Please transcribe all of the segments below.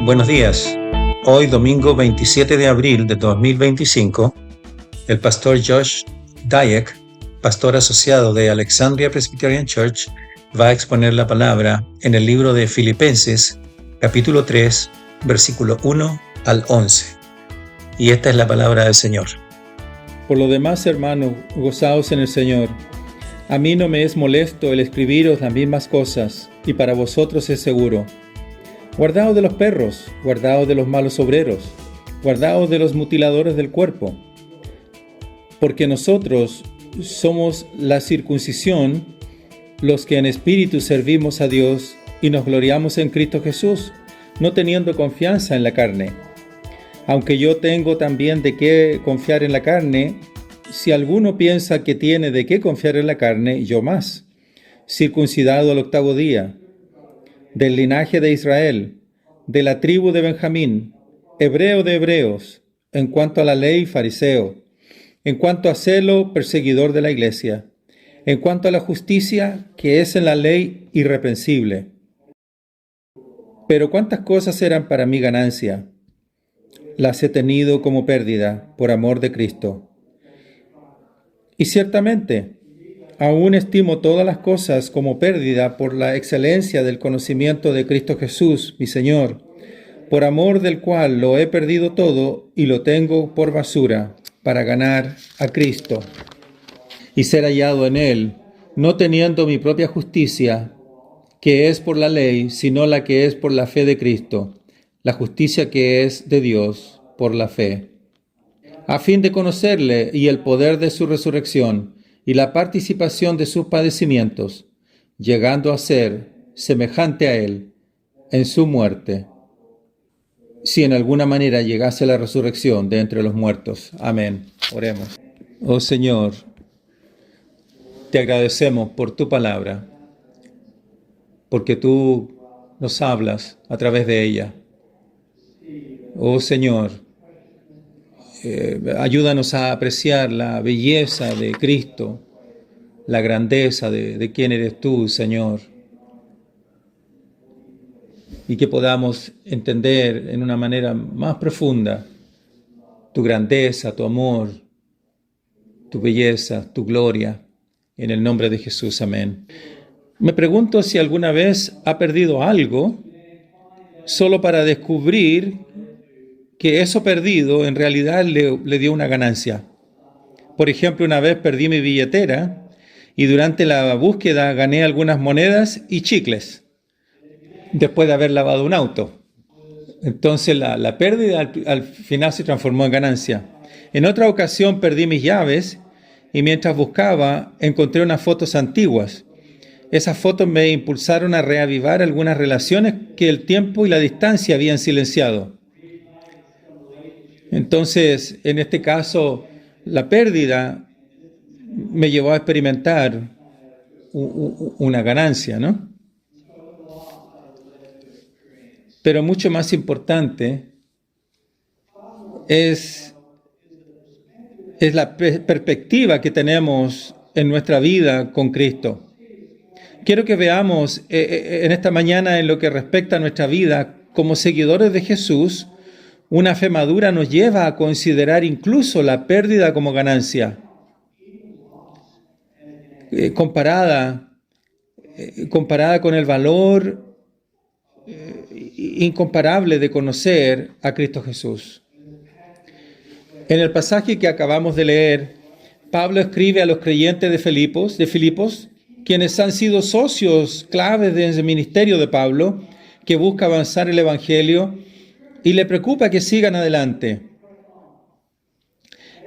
Buenos días. Hoy, domingo 27 de abril de 2025, el pastor Josh Dyack, pastor asociado de Alexandria Presbyterian Church, va a exponer la palabra en el libro de Filipenses, capítulo 3, versículo 1 al 11. Y esta es la palabra del Señor. Por lo demás, hermanos, gozaos en el Señor. A mí no me es molesto el escribiros las mismas cosas, y para vosotros es seguro. Guardaos de los perros, guardaos de los malos obreros, guardaos de los mutiladores del cuerpo. Porque nosotros somos la circuncisión, los que en espíritu servimos a Dios y nos gloriamos en Cristo Jesús, no teniendo confianza en la carne. Aunque yo tengo también de qué confiar en la carne, si alguno piensa que tiene de qué confiar en la carne, yo más, circuncidado al 8º día, del linaje de Israel, de la tribu de Benjamín, hebreo de hebreos, en cuanto a la ley, fariseo, en cuanto a celo, perseguidor de la iglesia, en cuanto a la justicia, que es en la ley, irreprensible. Pero cuántas cosas eran para mi ganancia, las he tenido como pérdida por amor de Cristo. Y ciertamente, aún estimo todas las cosas como pérdida por la excelencia del conocimiento de Cristo Jesús, mi Señor, por amor del cual lo he perdido todo y lo tengo por basura para ganar a Cristo y ser hallado en Él, no teniendo mi propia justicia, que es por la ley, sino la que es por la fe de Cristo, la justicia que es de Dios por la fe, a fin de conocerle y el poder de su resurrección, y la participación de sus padecimientos, llegando a ser semejante a Él en su muerte, si en alguna manera llegase la resurrección de entre los muertos. Amén. Oremos. Oh Señor, te agradecemos por tu palabra, porque tú nos hablas a través de ella. Oh Señor, ayúdanos a apreciar la belleza de Cristo, la grandeza de quién eres tú, Señor. Y que podamos entender en una manera más profunda tu grandeza, tu amor, tu belleza, tu gloria. En el nombre de Jesús, amén. Me pregunto si alguna vez ha perdido algo solo para descubrir que eso perdido en realidad le dio una ganancia. Por ejemplo, una vez perdí mi billetera y durante la búsqueda gané algunas monedas y chicles después de haber lavado un auto. Entonces la pérdida al final se transformó en ganancia. En otra ocasión perdí mis llaves y mientras buscaba encontré unas fotos antiguas. Esas fotos me impulsaron a reavivar algunas relaciones que el tiempo y la distancia habían silenciado. Entonces, en este caso, la pérdida me llevó a experimentar una ganancia, ¿no? Pero mucho más importante es la perspectiva que tenemos en nuestra vida con Cristo. Quiero que veamos en esta mañana, en lo que respecta a nuestra vida como seguidores de Jesús, una fe madura nos lleva a considerar incluso la pérdida como ganancia, comparada con el valor incomparable de conocer a Cristo Jesús. En el pasaje que acabamos de leer, Pablo escribe a los creyentes de Filipos, quienes han sido socios claves del ministerio de Pablo, que busca avanzar el Evangelio y le preocupa que sigan adelante.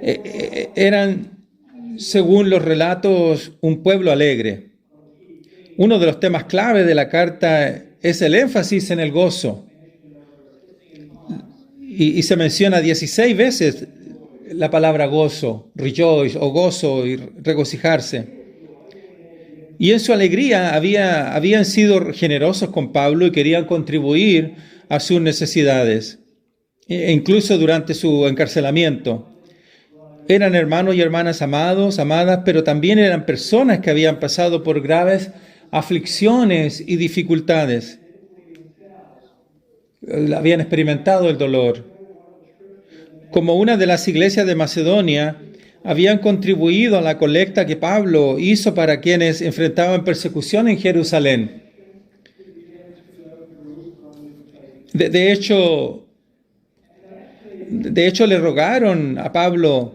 Eran, según los relatos, un pueblo alegre. Uno de los temas clave de la carta es el énfasis en el gozo. Y se menciona 16 veces la palabra gozo, rejoice, o gozo y regocijarse. Y en su alegría habían sido generosos con Pablo y querían contribuir a sus necesidades, incluso durante su encarcelamiento. Eran hermanos y hermanas amadas, pero también eran personas que habían pasado por graves aflicciones y dificultades. habían experimentado el dolor. Como una de las iglesias de Macedonia, habían contribuido a la colecta que Pablo hizo para quienes enfrentaban persecución en Jerusalén. De hecho, le rogaron a Pablo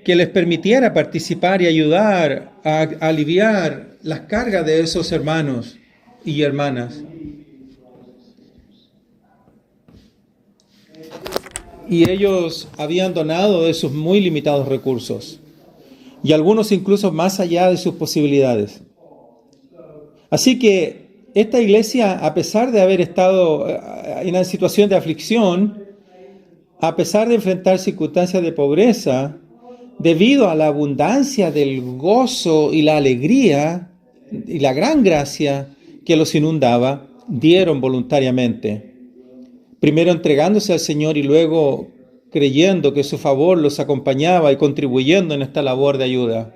que les permitiera participar y ayudar a aliviar las cargas de esos hermanos y hermanas. Y ellos habían donado de sus muy limitados recursos, y algunos incluso más allá de sus posibilidades. Así que esta iglesia, a pesar de haber estado en una situación de aflicción, a pesar de enfrentar circunstancias de pobreza, debido a la abundancia del gozo y la alegría y la gran gracia que los inundaba, dieron voluntariamente. Primero entregándose al Señor y luego creyendo que su favor los acompañaba y contribuyendo en esta labor de ayuda.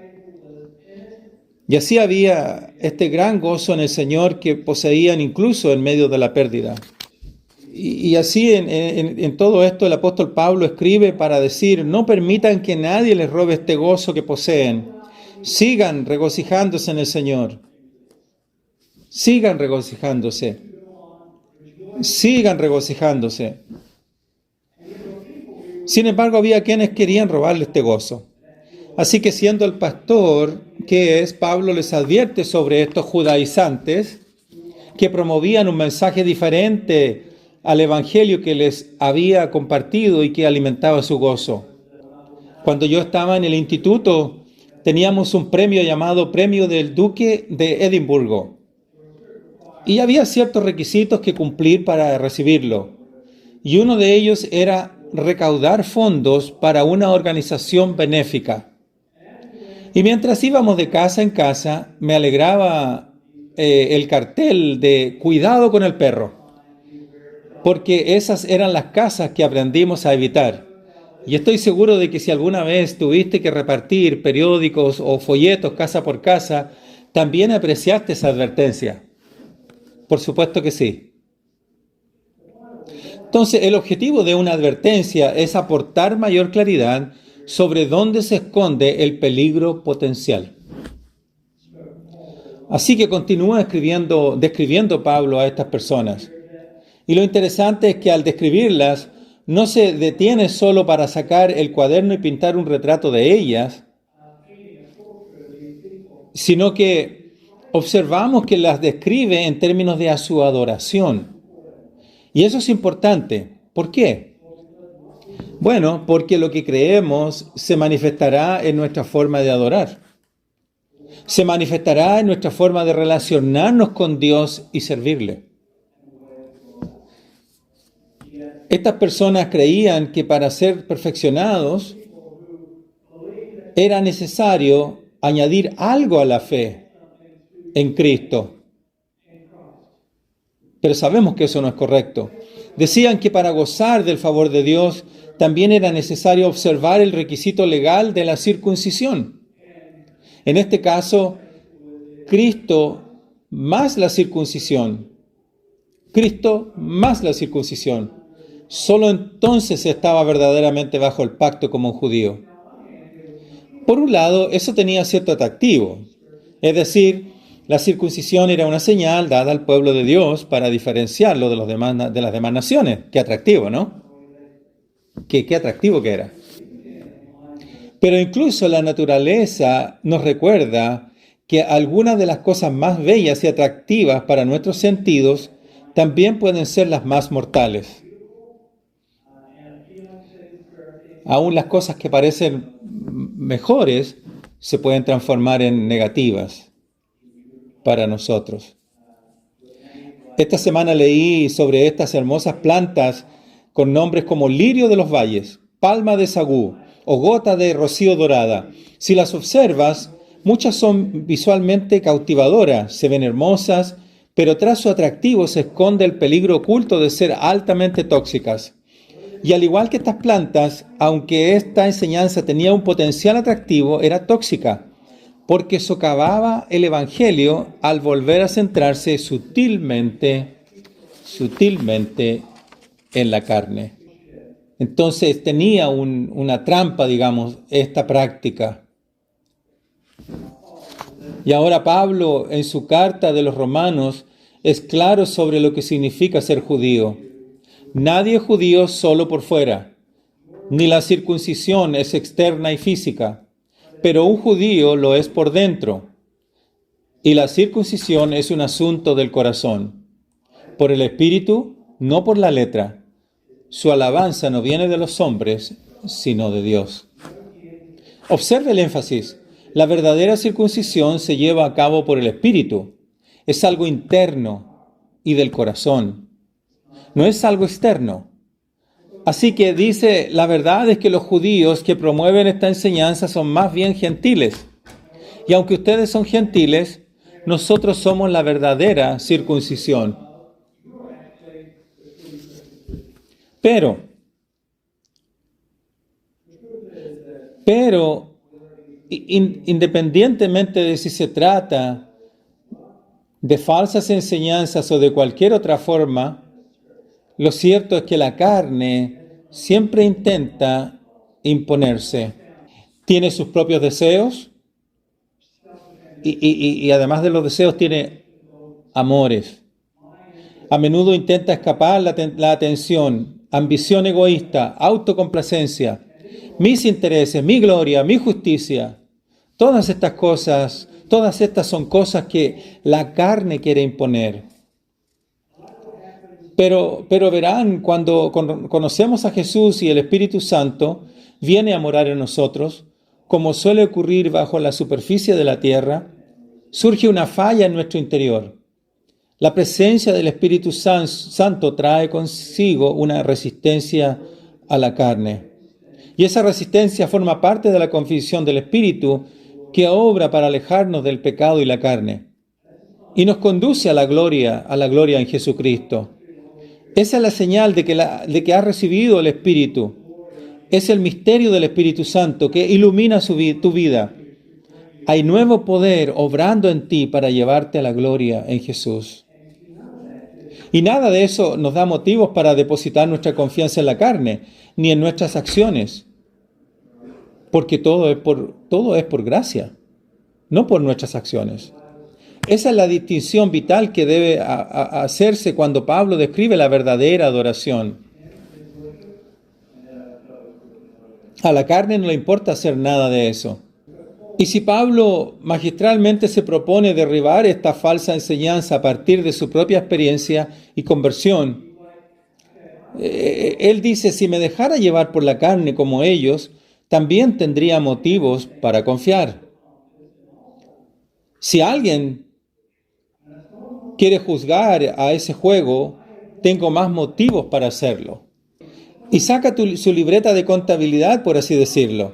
Y así había este gran gozo en el Señor que poseían incluso en medio de la pérdida. Y así en todo esto el apóstol Pablo escribe para decir: no permitan que nadie les robe este gozo que poseen. Sigan regocijándose en el Señor. Sigan regocijándose. Sigan regocijándose. Sin embargo, había quienes querían robarle este gozo. Así que, siendo el pastor que es, Pablo les advierte sobre estos judaizantes que promovían un mensaje diferente al evangelio que les había compartido y que alimentaba su gozo. Cuando yo estaba en el instituto, teníamos un premio llamado Premio del Duque de Edimburgo. Y había ciertos requisitos que cumplir para recibirlo. Y uno de ellos era recaudar fondos para una organización benéfica. Y mientras íbamos de casa en casa, me alegraba el cartel de cuidado con el perro, porque esas eran las casas que aprendimos a evitar. Y estoy seguro de que si alguna vez tuviste que repartir periódicos o folletos casa por casa, también apreciaste esa advertencia. Por supuesto que sí. Entonces, el objetivo de una advertencia es aportar mayor claridad sobre dónde se esconde el peligro potencial. Así que continúa describiendo Pablo a estas personas. Y lo interesante es que al describirlas, no se detiene solo para sacar el cuaderno y pintar un retrato de ellas, sino que observamos que las describe en términos de su adoración. Y eso es importante. ¿Por qué? Bueno, porque lo que creemos se manifestará en nuestra forma de adorar. Se manifestará en nuestra forma de relacionarnos con Dios y servirle. Estas personas creían que para ser perfeccionados era necesario añadir algo a la fe en Cristo. Pero sabemos que eso no es correcto. Decían que para gozar del favor de Dios también era necesario observar el requisito legal de la circuncisión. En este caso, Cristo más la circuncisión. Cristo más la circuncisión. Solo entonces se estaba verdaderamente bajo el pacto como un judío. Por un lado, eso tenía cierto atractivo. Es decir, la circuncisión era una señal dada al pueblo de Dios para diferenciarlo de las demás naciones. Qué atractivo, ¿no? Qué atractivo que era. Pero incluso la naturaleza nos recuerda que algunas de las cosas más bellas y atractivas para nuestros sentidos también pueden ser las más mortales. Aún las cosas que parecen mejores se pueden transformar en negativas para nosotros. Esta semana leí sobre estas hermosas plantas con nombres como lirio de los valles, palma de sagú o gota de rocío dorada. Si las observas, muchas son visualmente cautivadoras, se ven hermosas, pero tras su atractivo se esconde el peligro oculto de ser altamente tóxicas. Y al igual que estas plantas, aunque esta enseñanza tenía un potencial atractivo, era tóxica, porque socavaba el evangelio al volver a centrarse sutilmente en la carne. Entonces tenía una trampa, digamos, esta práctica. Y ahora Pablo, en su carta de los Romanos, es claro sobre lo que significa ser judío. Nadie es judío solo por fuera, ni la circuncisión es externa y física, pero un judío lo es por dentro. Y la circuncisión es un asunto del corazón, por el espíritu, no por la letra. Su alabanza no viene de los hombres, sino de Dios. Observe el énfasis. La verdadera circuncisión se lleva a cabo por el espíritu. Es algo interno y del corazón. No es algo externo. Así que dice, la verdad es que los judíos que promueven esta enseñanza son más bien gentiles. Y aunque ustedes son gentiles, nosotros somos la verdadera circuncisión. Pero, independientemente de si se trata de falsas enseñanzas o de cualquier otra forma, lo cierto es que la carne siempre intenta imponerse. Tiene sus propios deseos y además de los deseos tiene amores. A menudo intenta escapar la atención, ambición egoísta, autocomplacencia, mis intereses, mi gloria, mi justicia. Todas estas son cosas que la carne quiere imponer. Pero verán, cuando conocemos a Jesús y el Espíritu Santo viene a morar en nosotros, como suele ocurrir bajo la superficie de la tierra, surge una falla en nuestro interior. La presencia del Espíritu Santo trae consigo una resistencia a la carne. Y esa resistencia forma parte de la convicción del Espíritu que obra para alejarnos del pecado y la carne. Y nos conduce a la gloria en Jesucristo. Esa es la señal de que has recibido el Espíritu. Es el misterio del Espíritu Santo que ilumina tu vida. Hay nuevo poder obrando en ti para llevarte a la gloria en Jesús. Y nada de eso nos da motivos para depositar nuestra confianza en la carne, ni en nuestras acciones. Porque todo es por gracia, no por nuestras acciones. Esa es la distinción vital que debe hacerse cuando Pablo describe la verdadera adoración. A la carne no le importa hacer nada de eso. Y si Pablo magistralmente se propone derribar esta falsa enseñanza a partir de su propia experiencia y conversión, él dice, si me dejara llevar por la carne como ellos, también tendría motivos para confiar. Si alguien quiere juzgar a ese juego, tengo más motivos para hacerlo. Y saca su libreta de contabilidad, por así decirlo,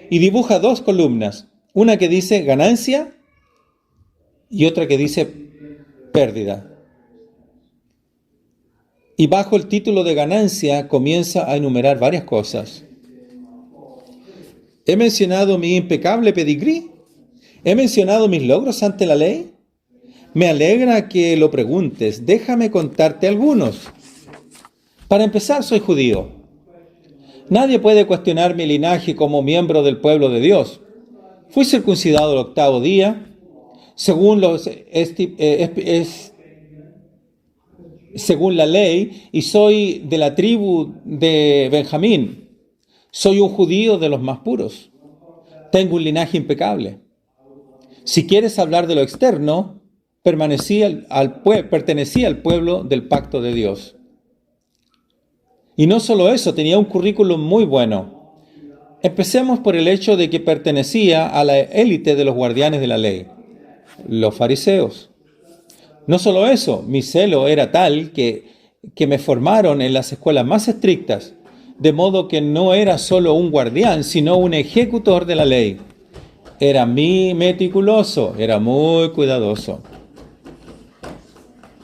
y dibuja 2 columnas. Una que dice ganancia y otra que dice pérdida. Y bajo el título de ganancia comienza a enumerar varias cosas. He mencionado mi impecable pedigrí. He mencionado mis logros ante la ley. Me alegra que lo preguntes. Déjame contarte algunos. Para empezar, soy judío. Nadie puede cuestionar mi linaje como miembro del pueblo de Dios. Fui circuncidado el 8º día, según la ley, y soy de la tribu de Benjamín. Soy un judío de los más puros. Tengo un linaje impecable. Si quieres hablar de lo externo, pertenecía al pueblo del pacto de Dios. Y no solo eso, tenía un currículum muy bueno. Empecemos por el hecho de que pertenecía a la élite de los guardianes de la ley, los fariseos. No solo eso, mi celo era tal que me formaron en las escuelas más estrictas, de modo que no era solo un guardián, sino un ejecutor de la ley. Era muy meticuloso, era muy cuidadoso.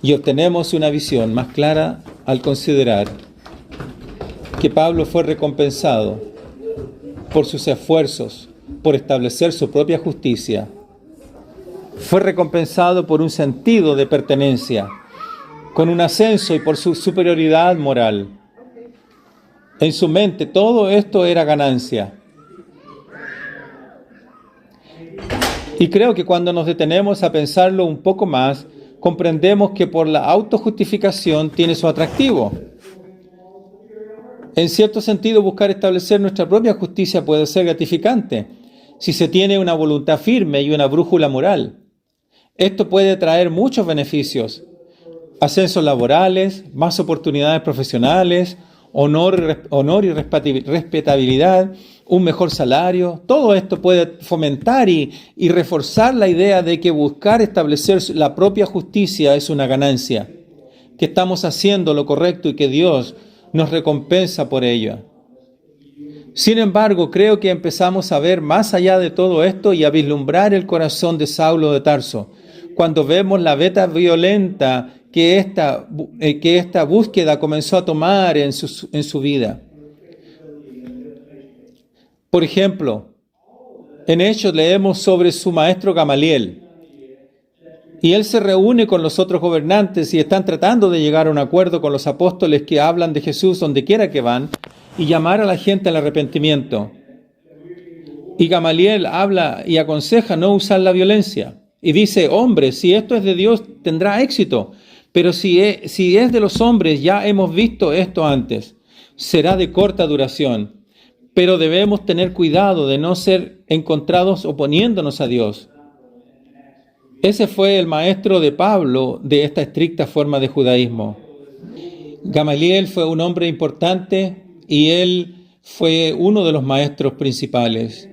Y obtenemos una visión más clara al considerar que Pablo fue recompensado por sus esfuerzos, por establecer su propia justicia. Fue recompensado por un sentido de pertenencia, con un ascenso y por su superioridad moral. En su mente todo esto era ganancia. Y creo que cuando nos detenemos a pensarlo un poco más, comprendemos que por la autojustificación tiene su atractivo. En cierto sentido, buscar establecer nuestra propia justicia puede ser gratificante si se tiene una voluntad firme y una brújula moral. Esto puede traer muchos beneficios: ascensos laborales, más oportunidades profesionales, honor y respetabilidad, un mejor salario. Todo esto puede fomentar y reforzar la idea de que buscar establecer la propia justicia es una ganancia, que estamos haciendo lo correcto y que Dios nos recompensa por ello. Sin embargo, creo que empezamos a ver más allá de todo esto y a vislumbrar el corazón de Saulo de Tarso, cuando vemos la veta violenta que esta búsqueda comenzó a tomar en su vida. Por ejemplo, en Hechos leemos sobre su maestro Gamaliel, y él se reúne con los otros gobernantes y están tratando de llegar a un acuerdo con los apóstoles que hablan de Jesús donde quiera que van y llamar a la gente al arrepentimiento. Y Gamaliel habla y aconseja no usar la violencia. Y dice: hombre, si esto es de Dios, tendrá éxito. Pero si es de los hombres, ya hemos visto esto antes. Será de corta duración. Pero debemos tener cuidado de no ser encontrados oponiéndonos a Dios. Ese fue el maestro de Pablo de esta estricta forma de judaísmo. Gamaliel fue un hombre importante y él fue uno de los maestros principales.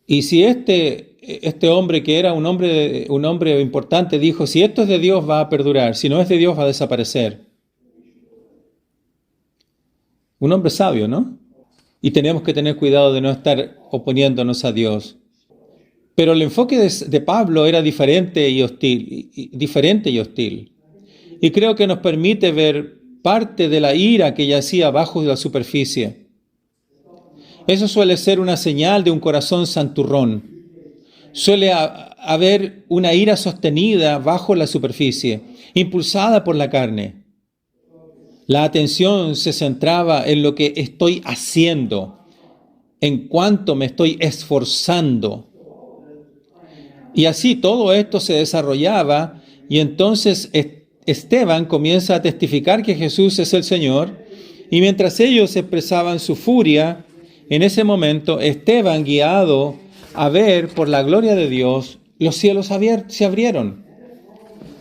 Y si este hombre, que era un hombre importante, dijo: si esto es de Dios, va a perdurar; si no es de Dios, va a desaparecer. Un hombre sabio, ¿no? Y tenemos que tener cuidado de no estar oponiéndonos a Dios. Pero el enfoque de Pablo era diferente y hostil. Y creo que nos permite ver parte de la ira que yacía abajo de la superficie. Eso suele ser una señal de un corazón santurrón. Suele haber una ira sostenida bajo la superficie, impulsada por la carne. La atención se centraba en lo que estoy haciendo, en cuánto me estoy esforzando. Y así todo esto se desarrollaba, y entonces Esteban comienza a testificar que Jesús es el Señor, y mientras ellos expresaban su furia, en ese momento Esteban, guiado a ver por la gloria de Dios, los cielos se abrieron.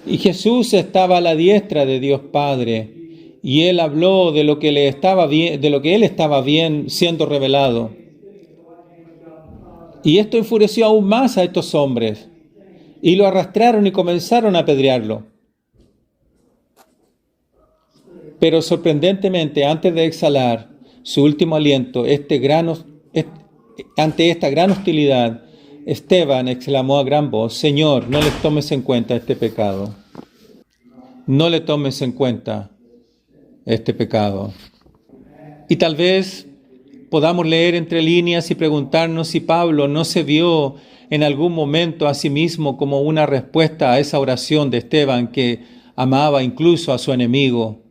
Y Jesús estaba a la diestra de Dios Padre, y él habló de lo que él estaba bien siendo revelado. Y esto enfureció aún más a estos hombres, y lo arrastraron y comenzaron a apedrearlo. Pero sorprendentemente, antes de exhalar su último aliento, ante esta gran hostilidad, Esteban exclamó a gran voz: Señor, no les tomes en cuenta este pecado. No le tomes en cuenta este pecado. Y tal vez podamos leer entre líneas y preguntarnos si Pablo no se vio en algún momento a sí mismo como una respuesta a esa oración de Esteban, que amaba incluso a su enemigo.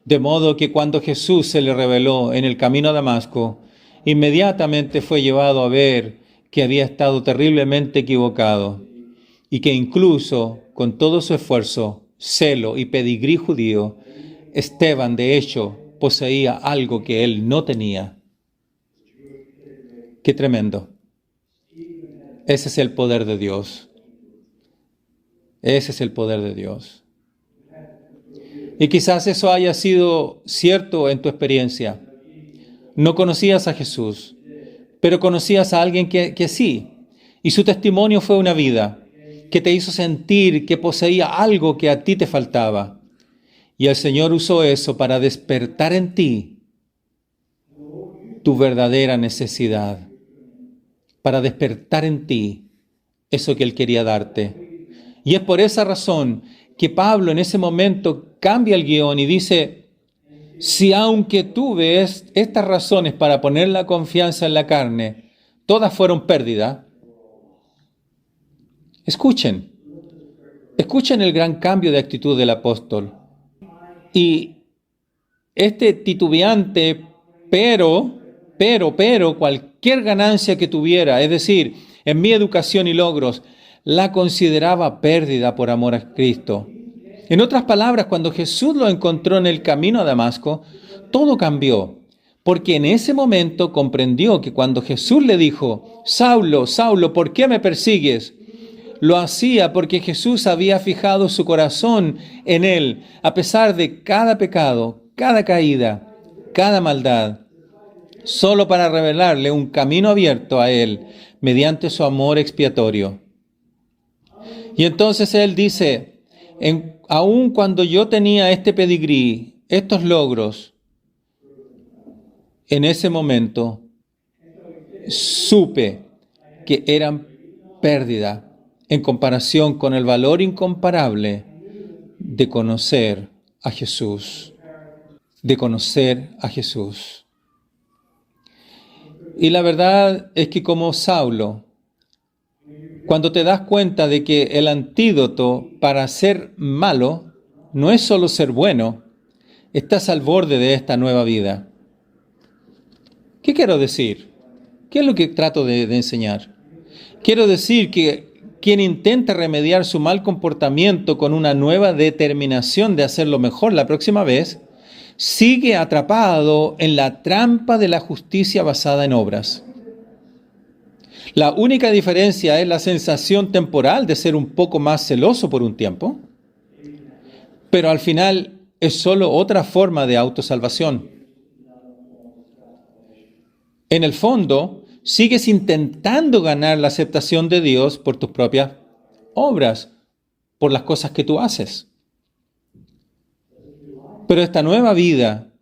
De modo que cuando Jesús se le reveló en el camino a Damasco, inmediatamente fue llevado a ver que había estado terriblemente equivocado y que incluso con todo su esfuerzo, celo y pedigrí judío, Esteban de hecho poseía algo que él no tenía. ¡Qué tremendo! Ese es el poder de Dios. Ese es el poder de Dios. Y quizás eso haya sido cierto en tu experiencia. No conocías a Jesús, pero conocías a alguien que sí. Y su testimonio fue una vida que te hizo sentir que poseía algo que a ti te faltaba. Y el Señor usó eso para despertar en ti tu verdadera necesidad. Para despertar en ti eso que Él quería darte. Y es por esa razón que Pablo en ese momento cambia el guión y dice: si aunque tuve estas razones para poner la confianza en la carne, todas fueron pérdida. Escuchen el gran cambio de actitud del apóstol. Y este titubeante, pero, cualquier ganancia que tuviera, es decir, en mi educación y logros, la consideraba pérdida por amor a Cristo. En otras palabras, cuando Jesús lo encontró en el camino a Damasco, todo cambió, porque en ese momento comprendió que cuando Jesús le dijo, Saulo, Saulo, ¿por qué me persigues?, lo hacía porque Jesús había fijado su corazón en él, a pesar de cada pecado, cada caída, cada maldad, solo para revelarle un camino abierto a él mediante su amor expiatorio. Y entonces él dice, aun cuando yo tenía este pedigrí, estos logros, en ese momento supe que eran pérdida en comparación con el valor incomparable de conocer a Jesús. De conocer a Jesús. Y la verdad es que como Saulo, cuando te das cuenta de que el antídoto para ser malo no es solo ser bueno, estás al borde de esta nueva vida. ¿Qué quiero decir? ¿Qué es lo que trato de enseñar? Quiero decir que quien intenta remediar su mal comportamiento con una nueva determinación de hacerlo mejor la próxima vez, sigue atrapado en la trampa de la justicia basada en obras. La única diferencia es la sensación temporal de ser un poco más celoso por un tiempo, pero al final es solo otra forma de autosalvación. En el fondo, sigues intentando ganar la aceptación de Dios por tus propias obras, por las cosas que tú haces. Pero esta nueva vida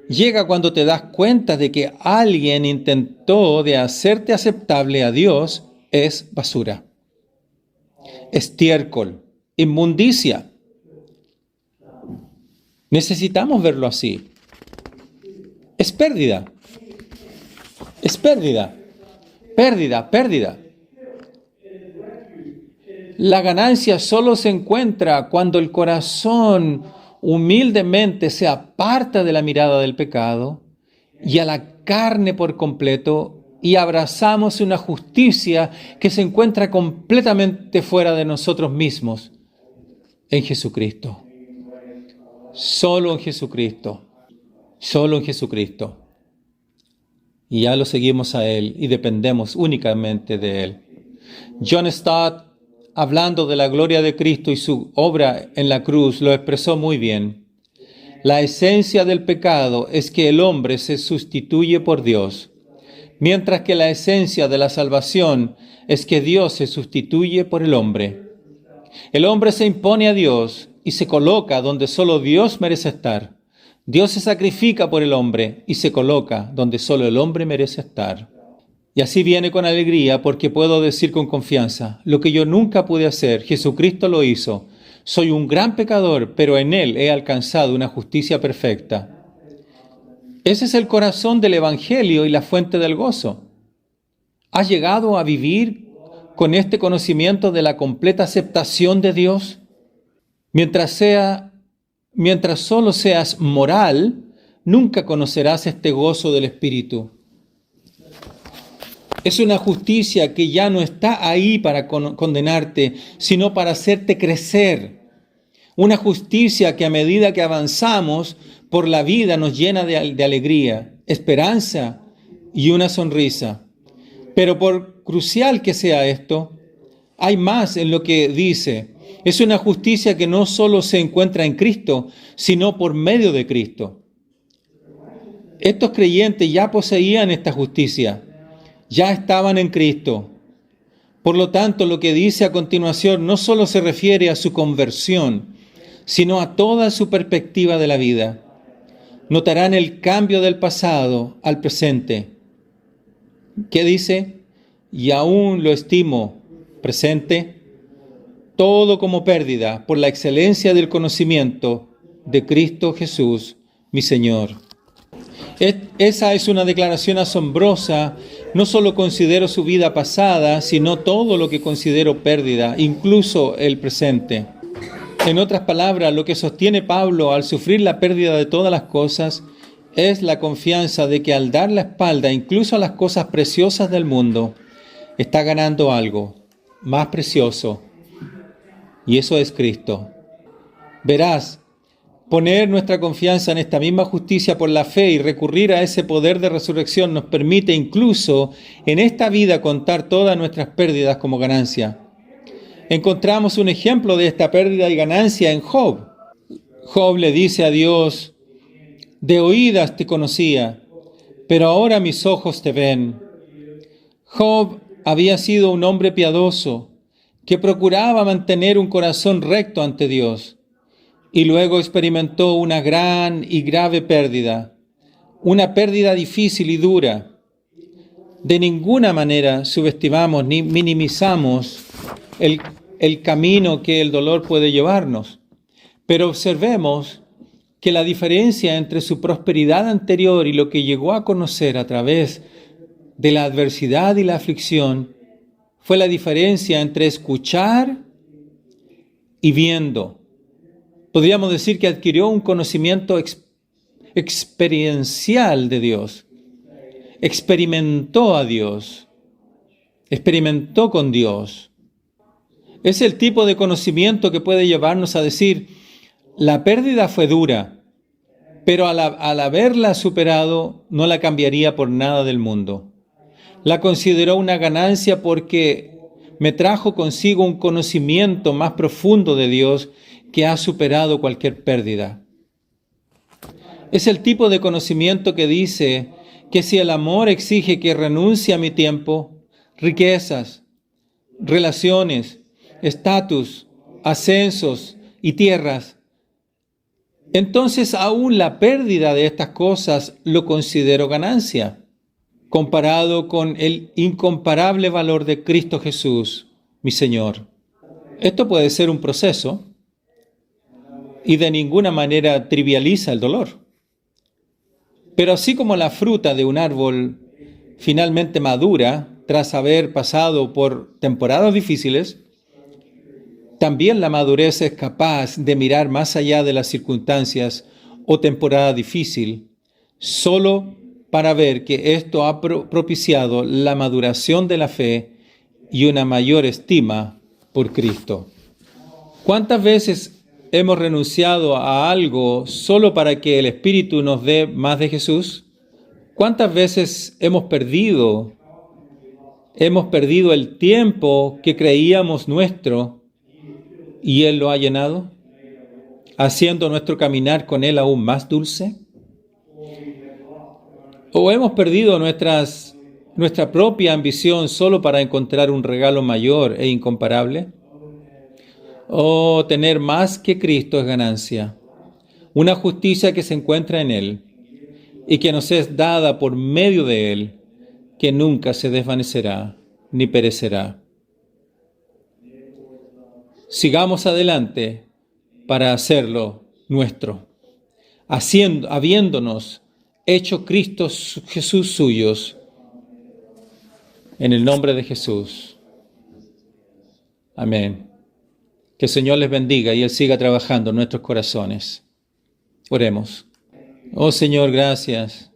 llega cuando te das cuenta de que alguien intentó de hacerte aceptable a Dios es basura, estiércol, inmundicia. Necesitamos verlo así. Es pérdida. Es pérdida. Pérdida. La ganancia solo se encuentra cuando el corazón humildemente se aparta de la mirada del pecado y a la carne por completo y abrazamos una justicia que se encuentra completamente fuera de nosotros mismos, en Jesucristo. Solo en Jesucristo. Solo en Jesucristo. Y ya lo seguimos a Él y dependemos únicamente de Él. John Stott, hablando de la gloria de Cristo y su obra en la cruz, lo expresó muy bien. La esencia del pecado es que el hombre se sustituye por Dios, mientras que la esencia de la salvación es que Dios se sustituye por el hombre. El hombre se impone a Dios y se coloca donde solo Dios merece estar. Dios se sacrifica por el hombre y se coloca donde solo el hombre merece estar. Y así viene con alegría porque puedo decir con confianza, lo que yo nunca pude hacer, Jesucristo lo hizo. Soy un gran pecador, pero en Él he alcanzado una justicia perfecta. Ese es el corazón del Evangelio y la fuente del gozo. ¿Has llegado a vivir con este conocimiento de la completa aceptación de Dios? Mientras solo seas moral, nunca conocerás este gozo del Espíritu. Es una justicia que ya no está ahí para condenarte, sino para hacerte crecer. Una justicia que a medida que avanzamos por la vida nos llena de alegría, esperanza y una sonrisa. Pero por crucial que sea esto, hay más en lo que dice. Es una justicia que no solo se encuentra en Cristo, sino por medio de Cristo. Estos creyentes ya poseían esta justicia, ya estaban en Cristo. Por lo tanto, lo que dice a continuación no solo se refiere a su conversión, sino a toda su perspectiva de la vida. Notarán el cambio del pasado al presente. ¿Qué dice? Y aún lo estimo presente, todo como pérdida por la excelencia del conocimiento de Cristo Jesús, mi Señor. Esa es una declaración asombrosa. No solo considero su vida pasada, sino todo lo que considero pérdida, incluso el presente. En otras palabras, lo que sostiene Pablo al sufrir la pérdida de todas las cosas es la confianza de que al dar la espalda incluso a las cosas preciosas del mundo, está ganando algo más precioso, y eso es Cristo. Verás, poner nuestra confianza en esta misma justicia por la fe y recurrir a ese poder de resurrección nos permite incluso en esta vida contar todas nuestras pérdidas como ganancia. Encontramos un ejemplo de esta pérdida y ganancia en Job. Job le dice a Dios: de oídas te conocía, pero ahora mis ojos te ven. Job había sido un hombre piadoso, que procuraba mantener un corazón recto ante Dios, y luego experimentó una gran y grave pérdida, una pérdida difícil y dura. De ninguna manera subestimamos ni minimizamos el camino que el dolor puede llevarnos, pero observemos que la diferencia entre su prosperidad anterior y lo que llegó a conocer a través de la adversidad y la aflicción fue la diferencia entre escuchar y viendo. Podríamos decir que adquirió un conocimiento experiencial de Dios. Experimentó a Dios. Experimentó con Dios. Es el tipo de conocimiento que puede llevarnos a decir: la pérdida fue dura, pero al haberla superado no la cambiaría por nada del mundo. La consideró una ganancia porque me trajo consigo un conocimiento más profundo de Dios que ha superado cualquier pérdida. Es el tipo de conocimiento que dice que si el amor exige que renuncie a mi tiempo, riquezas, relaciones, estatus, ascensos y tierras, entonces aún la pérdida de estas cosas lo considero ganancia, comparado con el incomparable valor de Cristo Jesús, mi Señor. Esto puede ser un proceso y de ninguna manera trivializa el dolor. Pero así como la fruta de un árbol finalmente madura tras haber pasado por temporadas difíciles, también la madurez es capaz de mirar más allá de las circunstancias o temporada difícil, solo para ver que esto ha propiciado la maduración de la fe y una mayor estima por Cristo. ¿Cuántas veces hemos renunciado a algo solo para que el Espíritu nos dé más de Jesús? ¿Cuántas veces hemos perdido el tiempo que creíamos nuestro y Él lo ha llenado, haciendo nuestro caminar con Él aún más dulce? ¿O hemos perdido nuestra propia ambición solo para encontrar un regalo mayor e incomparable? Oh, tener más que Cristo es ganancia, una justicia que se encuentra en Él y que nos es dada por medio de Él, que nunca se desvanecerá ni perecerá. Sigamos adelante para hacerlo nuestro, habiéndonos hecho Cristo Jesús suyos, en el nombre de Jesús. Amén. Que el Señor les bendiga y Él siga trabajando en nuestros corazones. Oremos. Oh Señor, gracias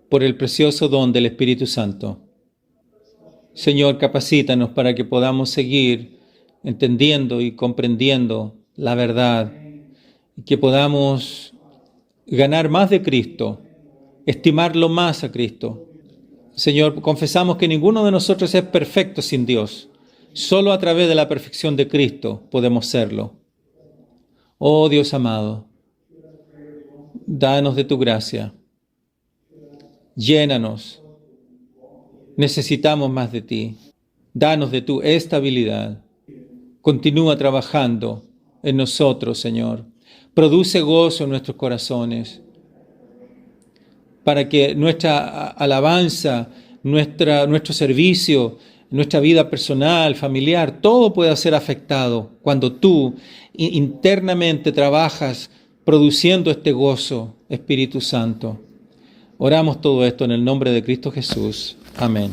por el precioso don del Espíritu Santo. Señor, capacítanos para que podamos seguir entendiendo y comprendiendo la verdad, y que podamos ganar más de Cristo, estimarlo más a Cristo. Señor, confesamos que ninguno de nosotros es perfecto sin Dios. Solo a través de la perfección de Cristo podemos serlo. Oh Dios amado, danos de tu gracia. Llénanos. Necesitamos más de ti. Danos de tu estabilidad. Continúa trabajando en nosotros, Señor. Produce gozo en nuestros corazones, para que nuestra alabanza, nuestro servicio, nuestra vida personal, familiar, todo pueda ser afectado cuando tú internamente trabajas produciendo este gozo, Espíritu Santo. Oramos todo esto en el nombre de Cristo Jesús. Amén.